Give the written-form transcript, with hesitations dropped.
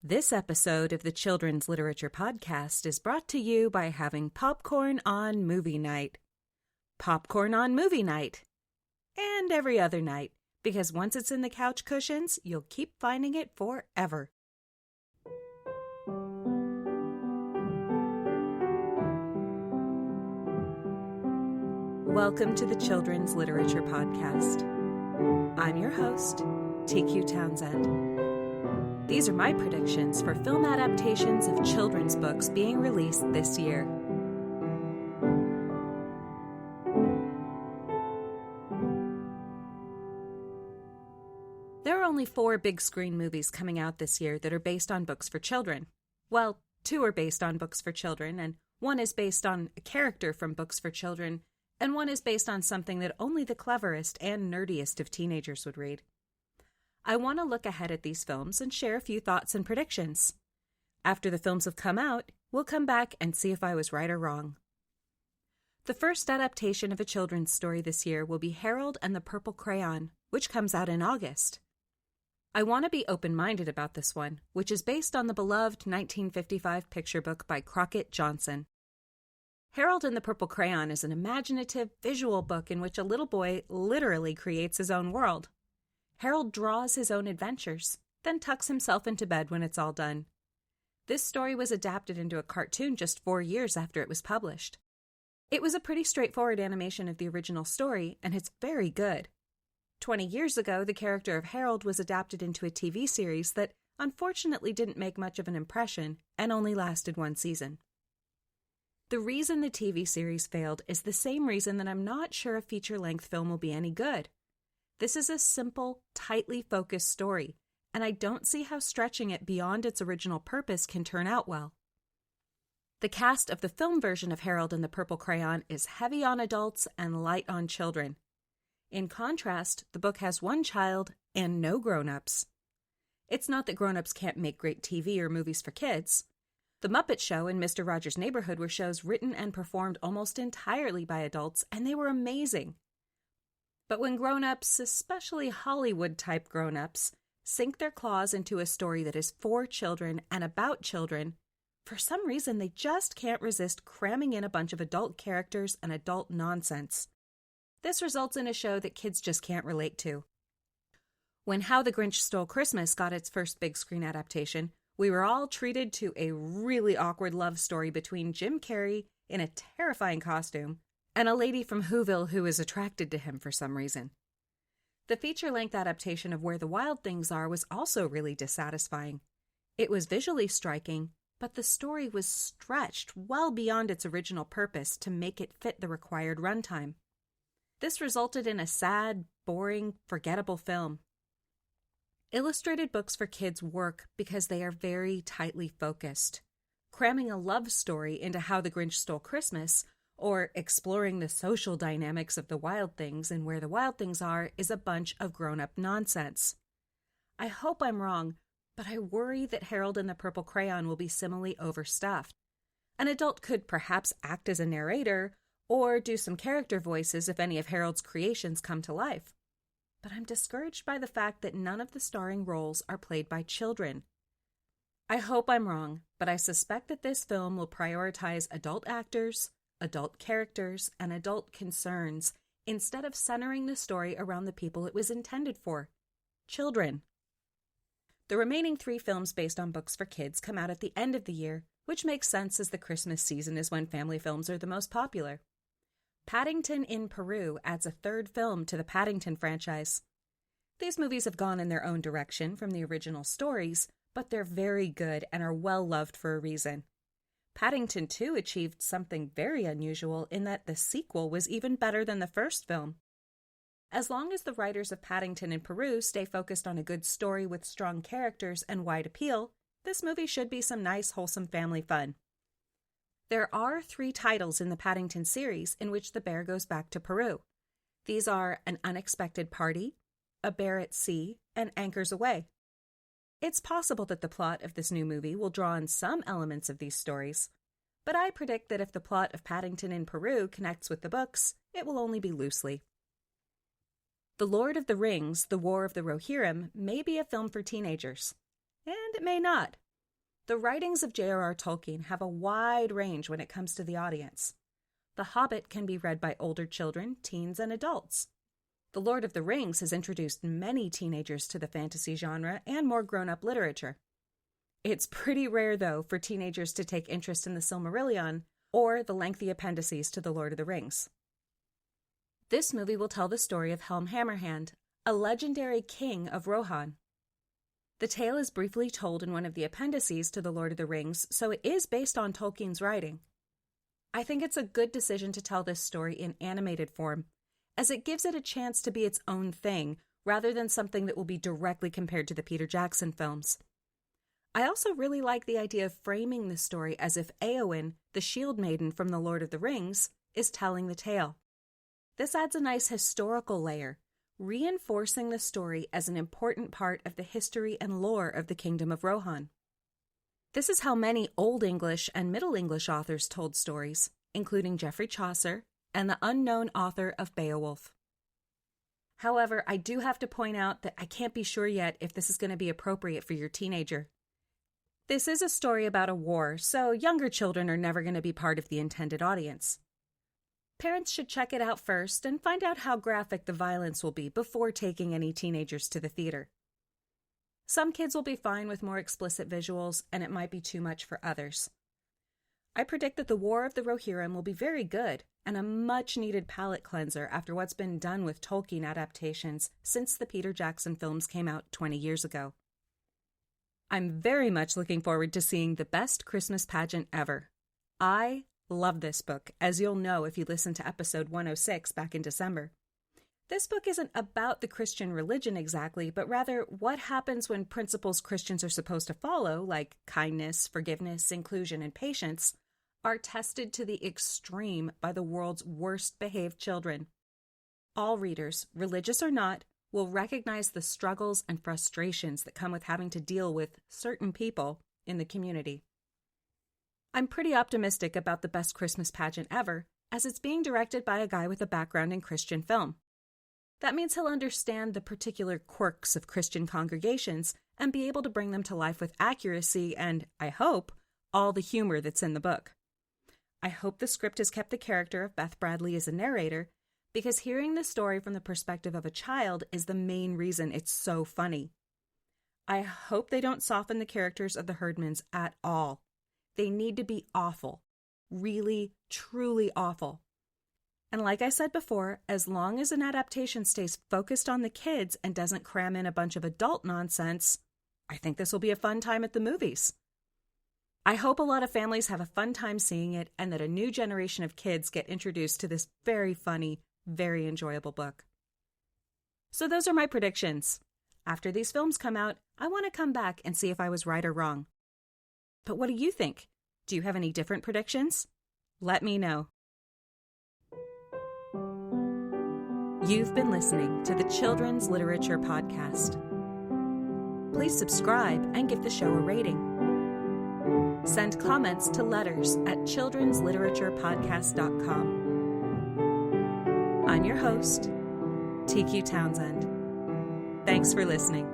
This episode of the Children's Literature Podcast is brought to you by having popcorn on movie night. Popcorn on movie night. And every other night, because once it's in the couch cushions, you'll keep finding it forever. Welcome to the Children's Literature Podcast. I'm your host, TQ Townsend. These are my predictions for film adaptations of children's books being released this year. There are only 4 big screen movies coming out this year that are based on books for children. Well, 2 are based on books for children, and 1 is based on a character from books for children, and 1 is based on something that only the cleverest and nerdiest of teenagers would read. I want to look ahead at these films and share a few thoughts and predictions. After the films have come out, we'll come back and see if I was right or wrong. The first adaptation of a children's story this year will be Harold and the Purple Crayon, which comes out in August. I want to be open-minded about this one, which is based on the beloved 1955 picture book by Crockett Johnson. Harold and the Purple Crayon is an imaginative, visual book in which a little boy literally creates his own world. Harold draws his own adventures, then tucks himself into bed when it's all done. This story was adapted into a cartoon just 4 years after it was published. It was a pretty straightforward animation of the original story, and it's very good. 20 years ago, the character of Harold was adapted into a TV series that unfortunately didn't make much of an impression and only lasted 1 season. The reason the TV series failed is the same reason that I'm not sure a feature-length film will be any good. This is a simple, tightly focused story, and I don't see how stretching it beyond its original purpose can turn out well. The cast of the film version of Harold and the Purple Crayon is heavy on adults and light on children. In contrast, the book has 1 child and no grown-ups. It's not that grown-ups can't make great TV or movies for kids. The Muppet Show and Mr. Rogers' Neighborhood were shows written and performed almost entirely by adults, and they were amazing. But when grown-ups, especially Hollywood-type grown-ups, sink their claws into a story that is for children and about children, for some reason they just can't resist cramming in a bunch of adult characters and adult nonsense. This results in a show that kids just can't relate to. When How the Grinch Stole Christmas got its first big screen adaptation, we were all treated to a really awkward love story between Jim Carrey in a terrifying costume and a lady from Whoville who is attracted to him for some reason. The feature-length adaptation of Where the Wild Things Are was also really dissatisfying. It was visually striking, but the story was stretched well beyond its original purpose to make it fit the required runtime. This resulted in a sad, boring, forgettable film. Illustrated books for kids work because they are very tightly focused. Cramming a love story into How the Grinch Stole Christmas, or exploring the social dynamics of the wild things and Where the Wild Things Are, is a bunch of grown-up nonsense. I hope I'm wrong, but I worry that Harold and the Purple Crayon will be similarly overstuffed. An adult could perhaps act as a narrator, or do some character voices if any of Harold's creations come to life. But I'm discouraged by the fact that none of the starring roles are played by children. I hope I'm wrong, but I suspect that this film will prioritize adult actors, adult characters, and adult concerns, instead of centering the story around the people it was intended for: children. The remaining 3 films based on books for kids come out at the end of the year, which makes sense as the Christmas season is when family films are the most popular. Paddington in Peru adds a 3rd film to the Paddington franchise. These movies have gone in their own direction from the original stories, but they're very good and are well loved for a reason. Paddington 2 achieved something very unusual in that the sequel was even better than the first film. As long as the writers of Paddington in Peru stay focused on a good story with strong characters and wide appeal, this movie should be some nice, wholesome family fun. There are 3 titles in the Paddington series in which the bear goes back to Peru. These are An Unexpected Party, A Bear at Sea, and Anchors Away. It's possible that the plot of this new movie will draw on some elements of these stories, but I predict that if the plot of Paddington in Peru connects with the books, it will only be loosely. The Lord of the Rings, The War of the Rohirrim may be a film for teenagers, and it may not. The writings of J.R.R. Tolkien have a wide range when it comes to the audience. The Hobbit can be read by older children, teens, and adults. The Lord of the Rings has introduced many teenagers to the fantasy genre and more grown-up literature. It's pretty rare, though, for teenagers to take interest in the Silmarillion or the lengthy appendices to the Lord of the Rings. This movie will tell the story of Helm Hammerhand, a legendary king of Rohan. The tale is briefly told in one of the appendices to The Lord of the Rings, so it is based on Tolkien's writing. I think it's a good decision to tell this story in animated form, as it gives it a chance to be its own thing, rather than something that will be directly compared to the Peter Jackson films. I also really like the idea of framing the story as if Éowyn, the Shield Maiden from The Lord of the Rings, is telling the tale. This adds a nice historical layer, reinforcing the story as an important part of the history and lore of the Kingdom of Rohan. This is how many Old English and Middle English authors told stories, including Geoffrey Chaucer and the unknown author of Beowulf. However, I do have to point out that I can't be sure yet if this is going to be appropriate for your teenager. This is a story about a war, so younger children are never going to be part of the intended audience. Parents should check it out first and find out how graphic the violence will be before taking any teenagers to the theater. Some kids will be fine with more explicit visuals, and it might be too much for others. I predict that The War of the Rohirrim will be very good and a much-needed palate cleanser after what's been done with Tolkien adaptations since the Peter Jackson films came out 20 years ago. I'm very much looking forward to seeing The Best Christmas Pageant Ever. I love this book, as you'll know if you listened to episode 106 back in December. This book isn't about the Christian religion exactly, but rather what happens when principles Christians are supposed to follow, like kindness, forgiveness, inclusion, and patience, are tested to the extreme by the world's worst-behaved children. All readers, religious or not, will recognize the struggles and frustrations that come with having to deal with certain people in the community. I'm pretty optimistic about The Best Christmas Pageant Ever, as it's being directed by a guy with a background in Christian film. That means he'll understand the particular quirks of Christian congregations and be able to bring them to life with accuracy and, I hope, all the humor that's in the book. I hope the script has kept the character of Beth Bradley as a narrator, because hearing the story from the perspective of a child is the main reason it's so funny. I hope they don't soften the characters of the Herdmans at all. They need to be awful. Really, truly awful. And like I said before, as long as an adaptation stays focused on the kids and doesn't cram in a bunch of adult nonsense, I think this will be a fun time at the movies. I hope a lot of families have a fun time seeing it and that a new generation of kids get introduced to this very funny, very enjoyable book. So those are my predictions. After these films come out, I want to come back and see if I was right or wrong. But what do you think? Do you have any different predictions? Let me know. You've been listening to the Children's Literature Podcast. Please subscribe and give the show a rating. Send comments to letters@childrensliteraturepodcast.com. I'm your host, TQ Townsend. Thanks for listening.